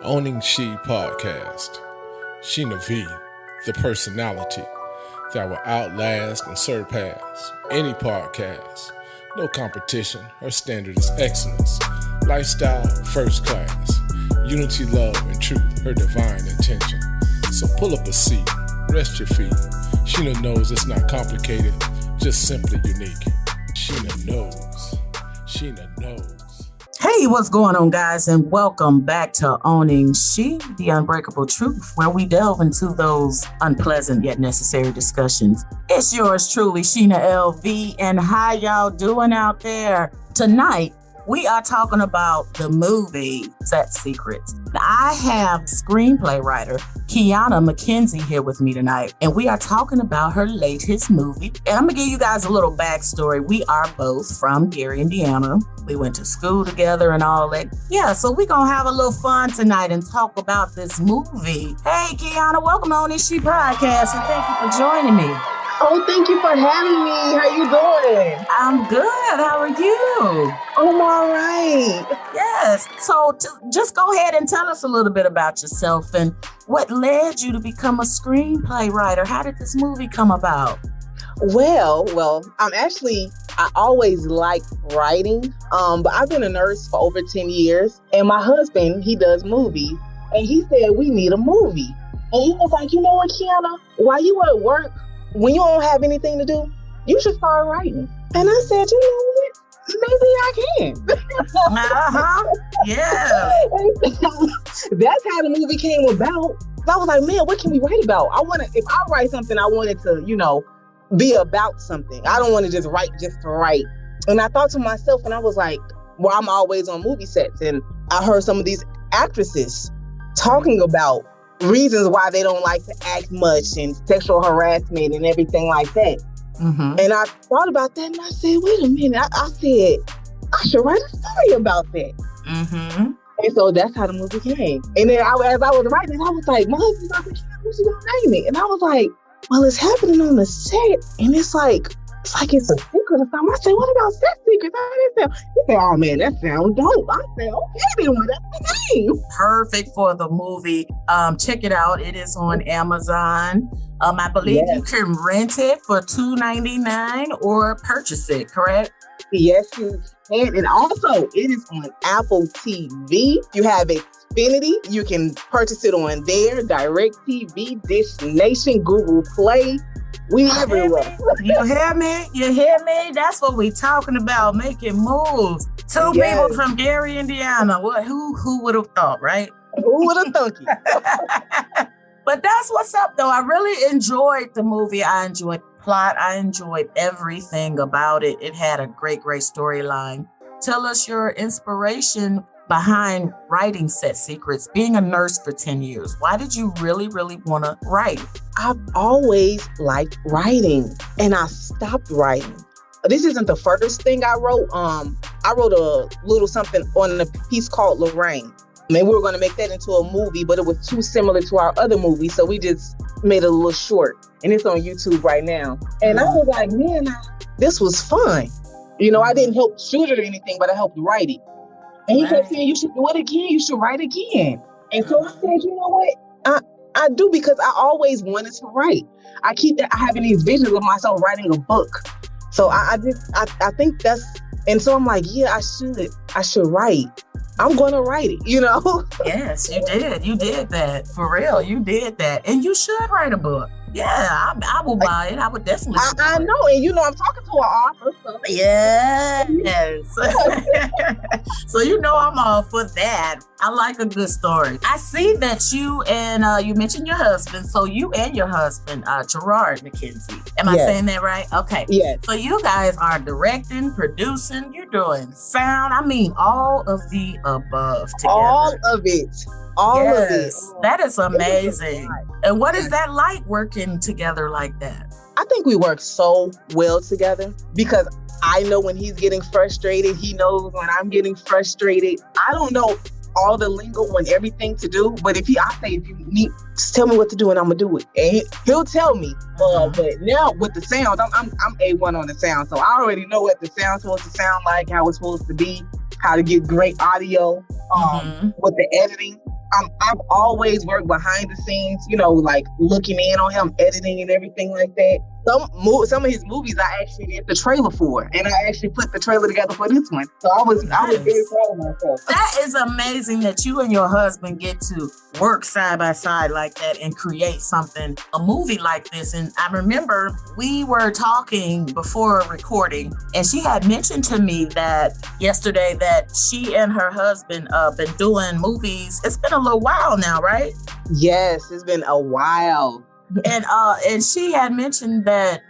Owning She podcast. Shenavee, the personality that will outlast and surpass any podcast. No competition, her standard is excellence. Lifestyle, first class. Unity, love, and truth, her divine intention. So pull up a seat, rest your feet. Shena knows it's not complicated, just simply unique. Shena knows. Shena knows. Hey, what's going on, guys? And welcome back to Owning She, the Unbreakable Truth, where we delve into those unpleasant yet necessary discussions. It's yours truly, Shena LV, and how y'all doing out there? Tonight, we are talking about the movie Sex Secrets. I have screenplay writer Keyana McKinzie here with me tonight, and we are talking about her latest movie. And I'm gonna give you guys a little backstory. We are both from Gary, Indiana. We went to school together and all that. Yeah, so we're gonna have a little fun tonight and talk about this movie. Hey, Keyana, welcome on this She podcast, and thank you for joining me. Oh, thank you for having me. How you doing? I'm good. How are you? I'm all right. Yes. So just go ahead and tell us a little bit about yourself and what led you to become a screenplay writer. How did this movie come about? Well, I always liked writing, but I've been a nurse for over 10 years, and my husband, he does movies, and he said, we need a movie. And he was like, you know what, Keyana, while you at work, when you don't have anything to do, you should start writing. And I said, you know what? Maybe I can. Yes. That's how the movie came about. I was like, man, what can we write about? If I write something, I want it to, be about something. I don't want to just write just to write. And I thought to myself, and I was like, well, I'm always on movie sets. And I heard some of these actresses talking about reasons why they don't like to act much and sexual harassment and everything like that. Mm-hmm. And I thought about that and I said, wait a minute. I said, I should write a story about that. Mm-hmm. And so that's how the movie came. And then as I was writing it, I was like, my husband's like, what's he gonna name it? And I was like, well, it's happening on the set. And it's like it's a secret or something. I said, what about Sex Secrets? How did that sound? He said, oh man, that sounds dope. I said, okay then, that's the name. Perfect for the movie. Check it out. It is on Amazon. I believe you can rent it for $2.99 or purchase it, correct? Yes, you can. And also, it is on Apple TV. If you have Xfinity, you can purchase it on there. DirecTV, Dish Nation, Google Play. We everywhere. You hear me? You hear me? That's what we talking about, making moves. Two people from Gary, Indiana. What? Who would have thought, right? Who would have thought it? But that's what's up, though. I really enjoyed the movie. I enjoyed the plot. I enjoyed everything about it. It had a great storyline. Tell us your inspiration behind writing Sex Secrets, being a nurse for 10 years. Why did you really, really want to write? I've always liked writing, and I stopped writing. This isn't the first thing I wrote. I wrote a little something on a piece called Lorraine. And we were going to make that into a movie, but it was too similar to our other movie, so we just made it a little short, and it's on YouTube right now. And I was like, man, this was fun. I didn't help shoot it or anything, but I helped write it. And he kept saying, you should do it again. You should write again. And so I said, you know what? I do, because I always wanted to write. I keep having these visions of myself writing a book. So I think that's, and so I'm like, yeah, I should write. I'm going to write it, Yes, you did. You did that. For real, you did that. And you should write a book. Yeah, I will buy it. I would definitely. I know, and I'm talking to an author. So. Yes. So I'm all for that. I like a good story. I see that you and you mentioned your husband. So you and your husband, Gerard McKinzie. Am I saying that right? Okay. Yes. So you guys are directing, producing. You're doing sound. I mean, all of the above together. All of it. All of it. That is amazing. And what is that like working together like that? I think we work so well together because I know when he's getting frustrated. He knows when I'm getting frustrated. I don't know all the lingo and everything to do, but if you need, just tell me what to do and I'm gonna do it. And he'll tell me. But now with the sound, I'm A1 on the sound, so I already know what the sound's supposed to sound like, how it's supposed to be. how to get great audio with the editing. I've always worked behind the scenes, like looking in on him, editing and everything like that. Some of his movies I actually did the trailer for, and I actually put the trailer together for this one. So I was very proud of myself. That is amazing that you and your husband get to work side by side like that and create a movie like this. And I remember we were talking before recording, and she had mentioned to me that yesterday that she and her husband been doing movies. It's been a little while now, right? Yes, it's been a while. And she had mentioned that,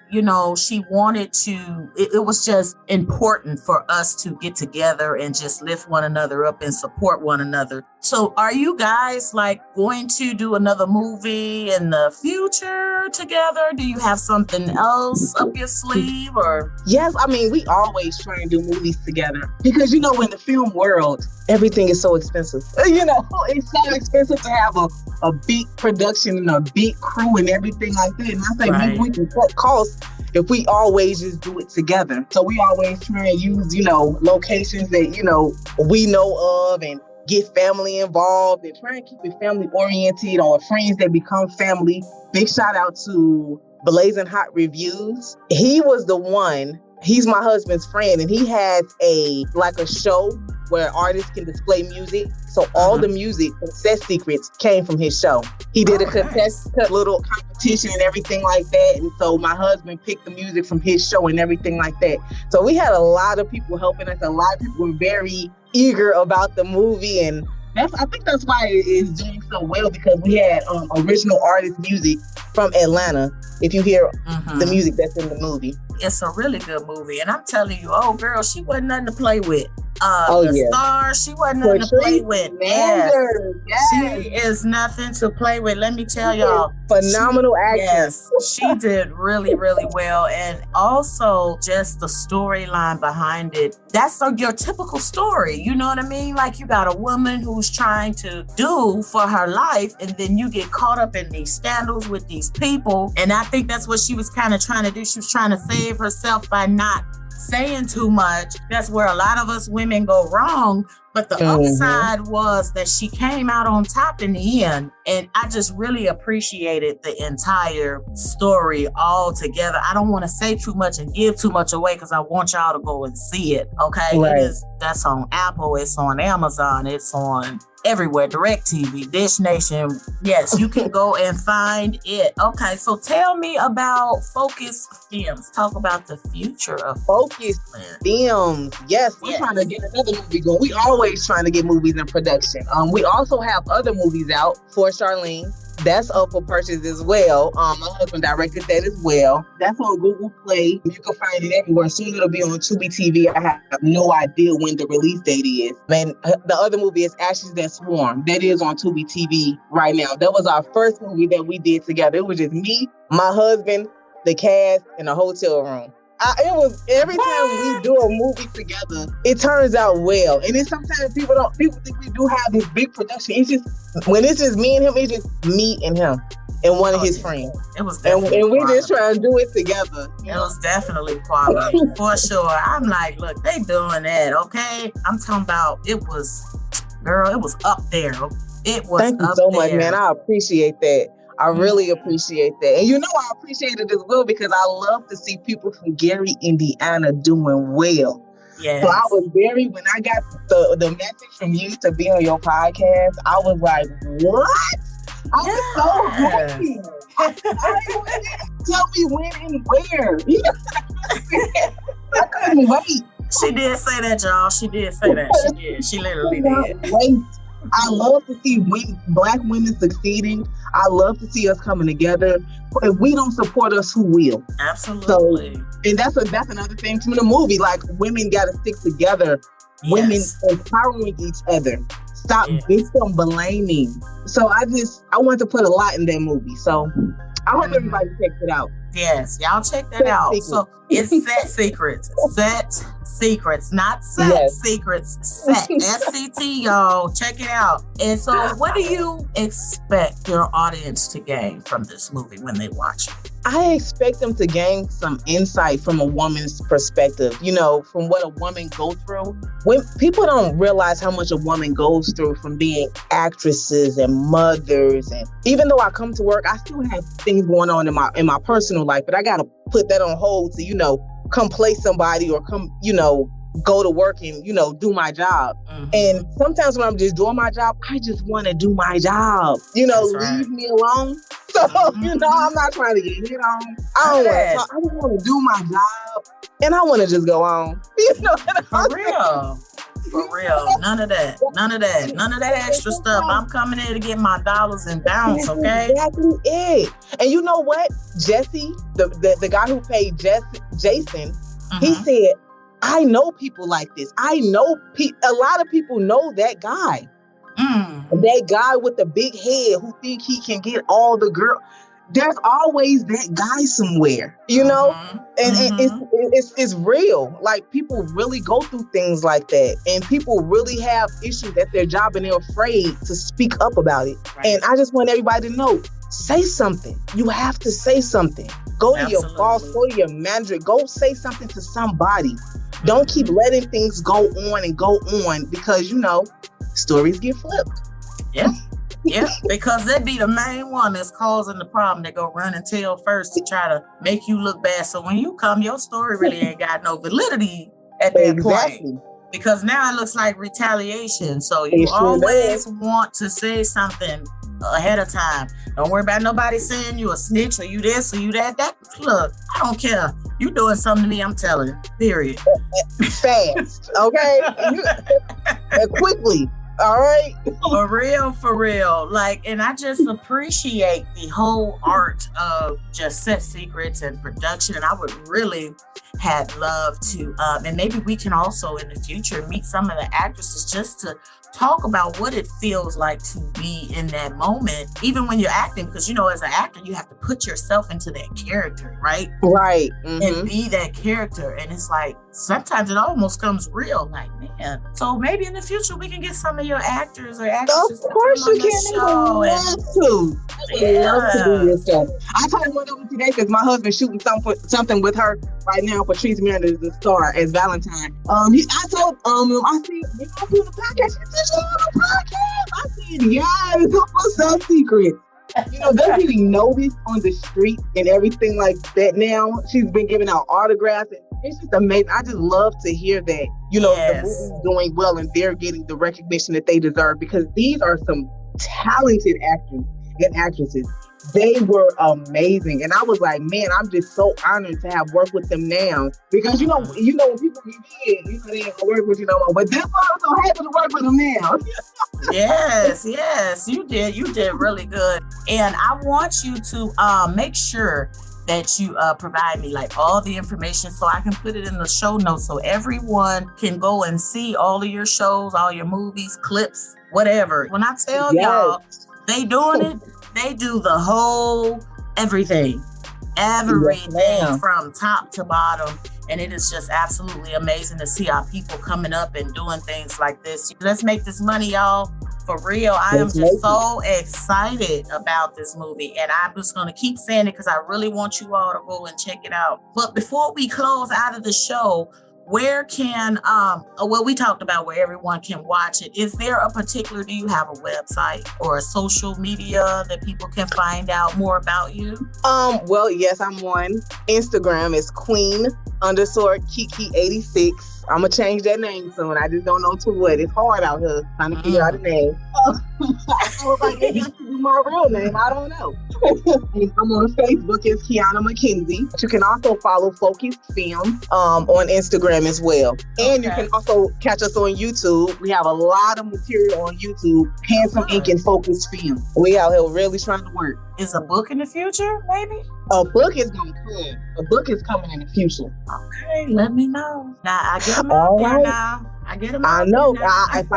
she wanted to, it was just important for us to get together and just lift one another up and support one another. So are you guys going to do another movie in the future together? Do you have something else up your sleeve or? Yes, we always try and do movies together because, in the film world, everything is so expensive. It's so expensive to have a big production and a big crew and everything like that. And I say maybe we can cut costs if we always just do it together. So we always try and use, locations that, we know of and get family involved and try and keep it family oriented or friends that become family. Big shout out to Blazing Hot Reviews. He was the one. He's my husband's friend, and he has a show where artists can display music. So all the music from Set Secrets came from his show. He did a little competition and everything like that. And so my husband picked the music from his show and everything like that. So we had a lot of people helping us. A lot of people were very eager about the movie. And I think that's why it is doing so well, because we had original artist music from Atlanta. If you hear the music that's in the movie. It's a really good movie. And I'm telling you, girl, she wasn't nothing to play with. Star, she wasn't nothing to play with. Yes. She is nothing to play with. Let me tell y'all. Phenomenal actress. Yes, she did really, really well. And also just the storyline behind it. That's your typical story. You know what I mean? Like, you got a woman who's trying to do for her life, and then you get caught up in these scandals with these people. And I think that's what she was kind of trying to do. She was trying to save herself by not saying too much. That's where a lot of us women go wrong. But the upside was that she came out on top in the end. And I just really appreciated the entire story all together. I don't want to say too much and give too much away because I want y'all to go and see it. Okay. Right. That's on Apple. It's on Amazon. It's on everywhere. DirecTV, Dish Nation. Yes, you can go and find it. Okay. So tell me about Focus Fylmz. Talk about the future of Focus Fylmz. Yes, we're trying to get another movie going. We always trying to get movies in production. We also have other movies out for Charlene. That's up for purchase as well. My husband directed that as well. That's on Google Play. You can find it everywhere. Soon it'll be on Tubi TV. I have no idea when the release date is. And the other movie is Ashes That Swarm. That is on Tubi TV right now. That was our first movie that we did together. It was just me, my husband, the cast, in a hotel room. It was every time we do a movie together, it turns out well. And then sometimes people think we do have this big production. It's just when it's just me and him, it's just me and him and one of his friends. It was definitely and we just trying to do it together. It was definitely quality for sure. I'm like, look, they doing that, okay? I'm talking about it was up there. It was Thank you up so there. much, man. I appreciate that. I really appreciate that. And I appreciate it as well because I love to see people from Gary, Indiana doing well. Yes. So I was when I got the message from you to be on your podcast, I was like, what? I was so happy. Tell me when and where. I couldn't wait. She did say that, y'all. She did say that. She did. She literally did. Wait. I love to see Black women succeeding. I love to see us coming together. If we don't support us, who will? Absolutely. So, and that's another thing from the movie. Like, women got to stick together. Yes. Women empowering each other. Stop victim blaming. So I want to put a lot in that movie. So I hope everybody checks it out. Yes, y'all check that out. Secrets. So it's Set Secrets. Set Secrets, not Set Secrets. Set SCT, y'all. Check it out. And so what do you expect your audience to gain from this movie when they watch it? I expect them to gain some insight from a woman's perspective, you know, from what a woman goes through. When people don't realize how much a woman goes through from being actresses and mothers, and even though I come to work, I still have things going on in my personal life, but I gotta put that on hold to, you know, come play somebody or come, you know, go to work and, you know, do my job. Mm-hmm. And sometimes when I'm just doing my job, I just want to do my job. You know, leave me alone. So, you know, I'm not trying to get hit on. I don't want to talk. I just want to do my job. And I want to just go on. You know, for real. For real. None of that. None of that. None of that extra stuff. I'm coming in to get my dollars and bounce, okay? Exactly it. And you know what? Jesse, the guy who paid Jason, he said, I know people like this. I know a lot of people know that guy. That guy with the big head who think he can get all the girl. There's always that guy somewhere, you know? And it's real. Like, people really go through things like that. And people really have issues at their job and they're afraid to speak up about it. Right. And I just want everybody to know, say something. You have to say something. Go to your boss, go to your manager, go say something to somebody. Don't keep letting things go on because, you know, stories get flipped. Yeah. Yeah, because that be the main one that's causing the problem. They go run and tell first to try to make you look bad. So when you come, your story really ain't got no validity at that point. Because now it looks like retaliation. So you always want to say something ahead of time. Don't worry about nobody saying you a snitch or you this or you that. Look, I don't care. You doing something to me, I'm telling. Period. Fast, okay? Quickly. All right. For real. Like, and I just appreciate the whole art of just set secrets and production. And I would really have loved to, and maybe we can also in the future meet some of the actresses just to talk about what it feels like to be in that moment, even when you're acting, because, you know, as an actor, you have to put yourself into that character, right? Right. And be that character. And it's like, sometimes it almost comes real, like, man. So maybe in the future, we can get some of your actors or actresses. Of course you can. I would love to do yourself. I told one of them today because my husband's shooting something with her right now for Trees Miranda the Star as Valentine. I told him, I said, you know, doing a podcast. She said, you on a podcast? I said, yes, what's that secret? You know, they really know this on the street and everything like that now. She's been giving out autographs. And it's just amazing. I just love to hear that, you know, the movie's doing well and they're getting the recognition that they deserve, because these are some talented actors and actresses. They were amazing. And I was like, man, I'm just so honored to have worked with them now. Because, you know, when people get in, you know, they ain't gonna work with you no more. But this one, I'm so happy to work with them now. Yes, you did really good. And I want you to make sure that you provide me like all the information so I can put it in the show notes so everyone can go and see all of your shows, all your movies, clips, whatever. When I tell y'all they doing it, they do the whole everything from top to bottom. And it is just absolutely amazing to see our people coming up and doing things like this. Let's make this money, y'all. For real, I am just so excited about this movie. And I'm just going to keep saying it because I really want you all to go and check it out. But before we close out of the show, where can, we talked about where everyone can watch it. Is there do you have a website or a social media that people can find out more about you? Well, yes, I'm on Instagram. It's Queen_Kiki86. I'm going to change that name soon. I just don't know to what. It's hard out here trying to figure out a name. I was like, maybe I should do my real name. I don't know. I'm on Facebook. It's Keyana McKinzie. You can also follow Focused Film on Instagram as well. And you can also catch us on YouTube. We have a lot of material on YouTube. Handsome Ink and Focused Film. We out here really trying to work. Is a book in the future, maybe? A book is going to come. A book is coming in the future. Okay, let me know. Now, I get them out there now. I know. If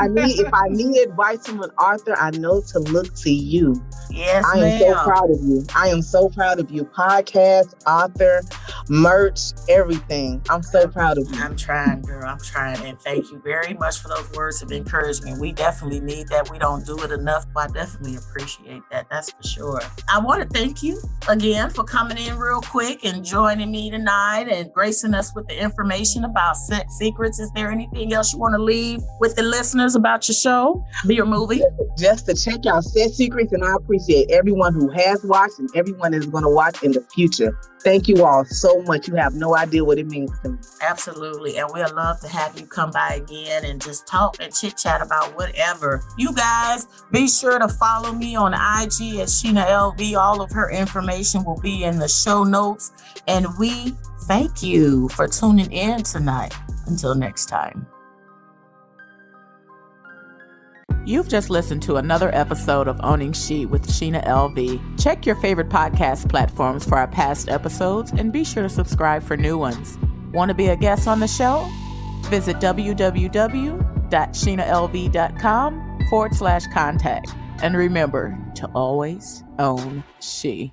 I need advice from an author, I know to look to you. Yes, I am so proud of you. I am so proud of you. Podcast, author, merch, everything. I'm so proud of you. I'm trying, girl. I'm trying. And thank you very much for those words of encouragement. We definitely need that. We don't do it enough, but I definitely appreciate that. That's for sure. I want to thank you again for coming in real quick and joining me tonight and gracing us with the information about sex secrets. Is there anything else you want to leave with the listeners about your show, your movie? Just to check out Sex Secrets, and I appreciate everyone who has watched and everyone is going to watch in the future. Thank you all so much. You have no idea what it means to me. Absolutely. And we'd love to have you come by again and just talk and chit chat about whatever. You guys, be sure to follow me on IG at Shena LV. All of her information will be in the show notes. And we thank you for tuning in tonight. Until next time. You've just listened to another episode of Owning She with Shena LV. Check your favorite podcast platforms for our past episodes and be sure to subscribe for new ones. Want to be a guest on the show? Visit www.shenalv.com/contact. And remember to always own she.